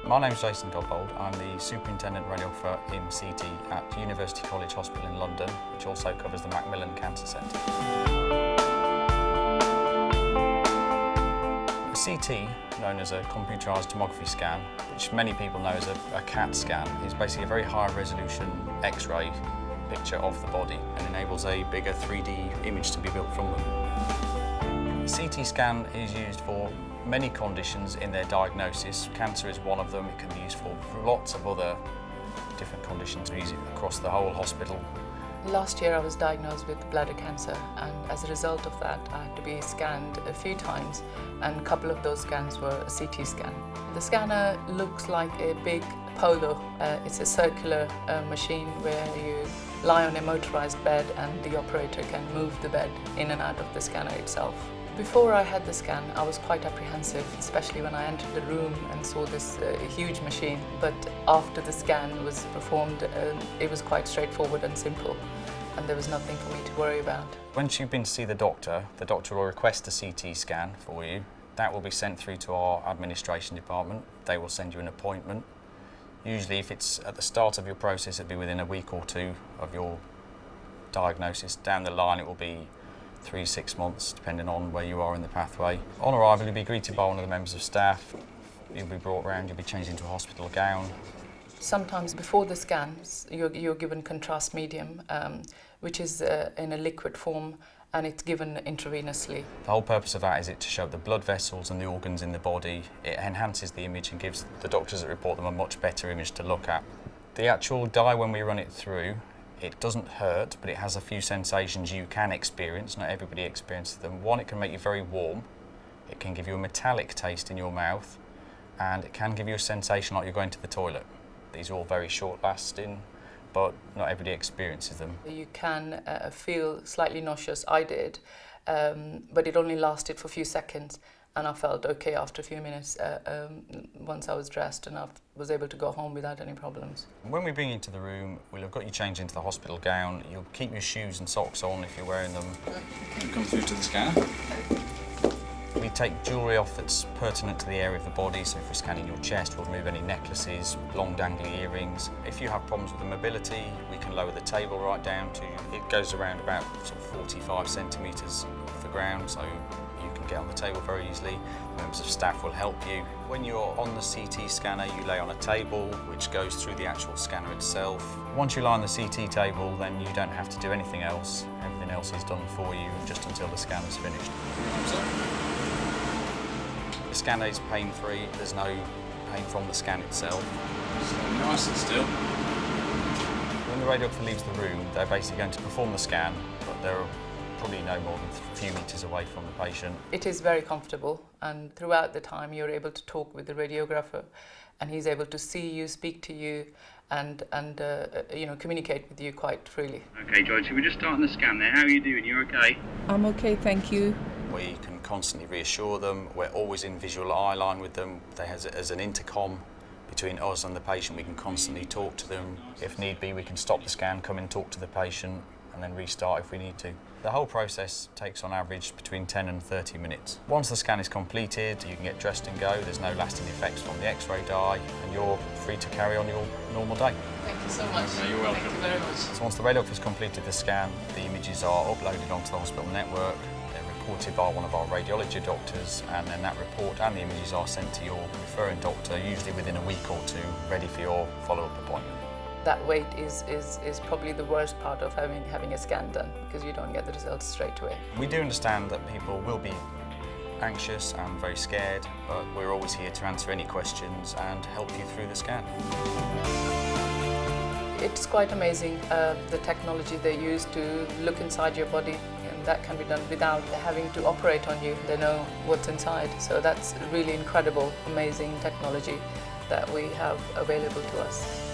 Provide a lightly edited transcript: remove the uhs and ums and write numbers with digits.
My name's Jason Godbold. I'm the Superintendent Radiographer in CT at University College Hospital in London, which also covers the Macmillan Cancer Centre. CT, known as a computerised tomography scan, which many people know as a CAT scan, is basically a very high resolution X-ray picture of the body and enables a bigger 3D image to be built from them. CT scan is used for many conditions in their diagnosis. Cancer is one of them. It can be used for lots of other different conditions. We use it across the whole hospital. Last year I was diagnosed with bladder cancer, and as a result of that I had to be scanned a few times, and a couple of those scans were a CT scan. The scanner looks like a big polo. It's a circular machine where you lie on a motorised bed and the operator can move the bed in and out of the scanner itself. Before I had the scan, I was quite apprehensive, especially when I entered the room and saw this huge machine. But after the scan was performed, it was quite straightforward and simple, and there was nothing for me to worry about. Once you've been to see the doctor will request a CT scan for you. That will be sent through to our administration department. They will send you an appointment. Usually, if it's at the start of your process, it'll be within a week or two of your diagnosis. Down the line, it will be 3-6 months, depending on where you are in the pathway. On arrival, you'll be greeted by one of the members of staff. You'll be brought around, you'll be changed into a hospital gown. Sometimes before the scans, you're given contrast medium, which is in a liquid form, and it's given intravenously. The whole purpose of that is to show the blood vessels and the organs in the body. It enhances the image and gives the doctors that report them a much better image to look at. The actual dye, when we run it through, it doesn't hurt, but it has a few sensations you can experience. Not everybody experiences them. One, it can make you very warm. It can give you a metallic taste in your mouth, and it can give you a sensation like you're going to the toilet. These are all very short lasting, but not everybody experiences them. You can feel slightly nauseous. I did, but it only lasted for a few seconds, and I felt okay after a few minutes once I was dressed, and I was able to go home without any problems. When we bring you into the room, we'll have got you changed into the hospital gown. You'll keep your shoes and socks on if you're wearing them. Come through to the scanner. We take jewellery off that's pertinent to the area of the body, so if we're scanning your chest, we'll remove any necklaces, long dangling earrings. If you have problems with the mobility, we can lower the table right down to, it goes around about sort of 45 centimetres off the ground, so you can get on the table very easily. Members of staff will help you. When you're on the CT scanner, you lay on a table which goes through the actual scanner itself. Once you lie on the CT table, then you don't have to do anything else. Everything else is done for you just until the scanner's finished. The scanner is pain-free. There's no pain from the scan itself. Nice and still. When the radiographer leaves the room, they're basically going to perform the scan, but they're probably no more than a few metres away from the patient. It is very comfortable, and throughout the time you're able to talk with the radiographer, and he's able to see you, speak to you, and communicate with you quite freely. Okay, George, should we just start on the scan there? How are you doing? You okay? I'm okay, thank you. We can constantly reassure them. We're always in visual eye line with them. As an intercom between us and the patient, we can constantly talk to them. If need be, we can stop the scan, come and talk to the patient, and then restart if we need to. The whole process takes on average between 10 and 30 minutes. Once the scan is completed, you can get dressed and go. There's no lasting effects from the X-ray dye, and you're free to carry on your normal day. Thank you so much. Okay, you're welcome. Thank you very much. So once the radiographer's completed the scan, the images are uploaded onto the hospital network. They're reported by one of our radiology doctors, and then that report and the images are sent to your referring doctor, usually within a week or two, ready for your follow-up appointment. That wait is probably the worst part of having a scan done, because you don't get the results straight away. We do understand that people will be anxious and very scared, but we're always here to answer any questions and help you through the scan. It's quite amazing, the technology they use to look inside your body, and that can be done without having to operate on you. They know what's inside, so that's really incredible, amazing technology that we have available to us.